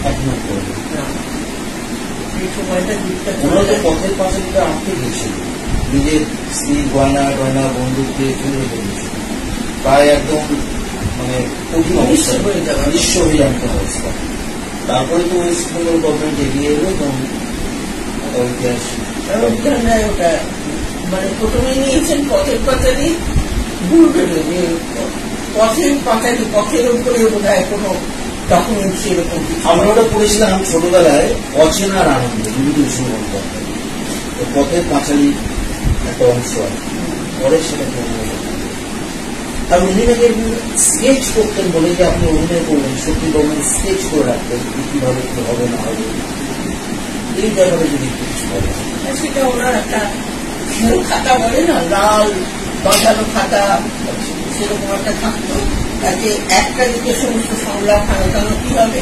এখনো করেনি। ওনারা তো পথের পাঁচালীটা আঁকতে গেছিল, নিজের স্ত্রীর গয়না টয়না বন্দুক দিয়ে ফেলে রেখে দিয়েছিল, প্রায় একদম মানে কঠিন অবস্থা হয়ে যাবে, নিঃস্ব হয়ে যাবে অবস্থা। তারপরে তো ওয়েস্ট বেঙ্গল গভর্নমেন্ট এগিয়ে এলো এবং ইতিহাস ওটা মানে প্রথমে নিয়েছেন পথের পাঁচালী, ভুলবেন যে পথের পাঁচালী পথের উপরে বোধ হয় কোনো ডকুমেন্ট সেরকম। আমরা ওটা পড়েছিলাম ছোটবেলায়, অচেনার আনন্দ, বিভূতিভূষণ বন্দ্যোপাধ্যায়, পথের পাঁচালী একটা অংশ আছে, পরে সেটা আর উনি নাকি স্কেচ করতেন বলে যে আপনি অভিনয় করবেন, সত্যি করবেন স্কেচ করে রাখতেন কিভাবে কি হবে না হবে, এই ব্যাপারে যদি কিছু বলেন। সেটা ওনার একটা খাতা বলে না, লাল বাঁধানো খাতা, সেরকম একটা থাকতো, তাকে একটা দিকে সমস্ত সংলাপ হারানো কি হবে।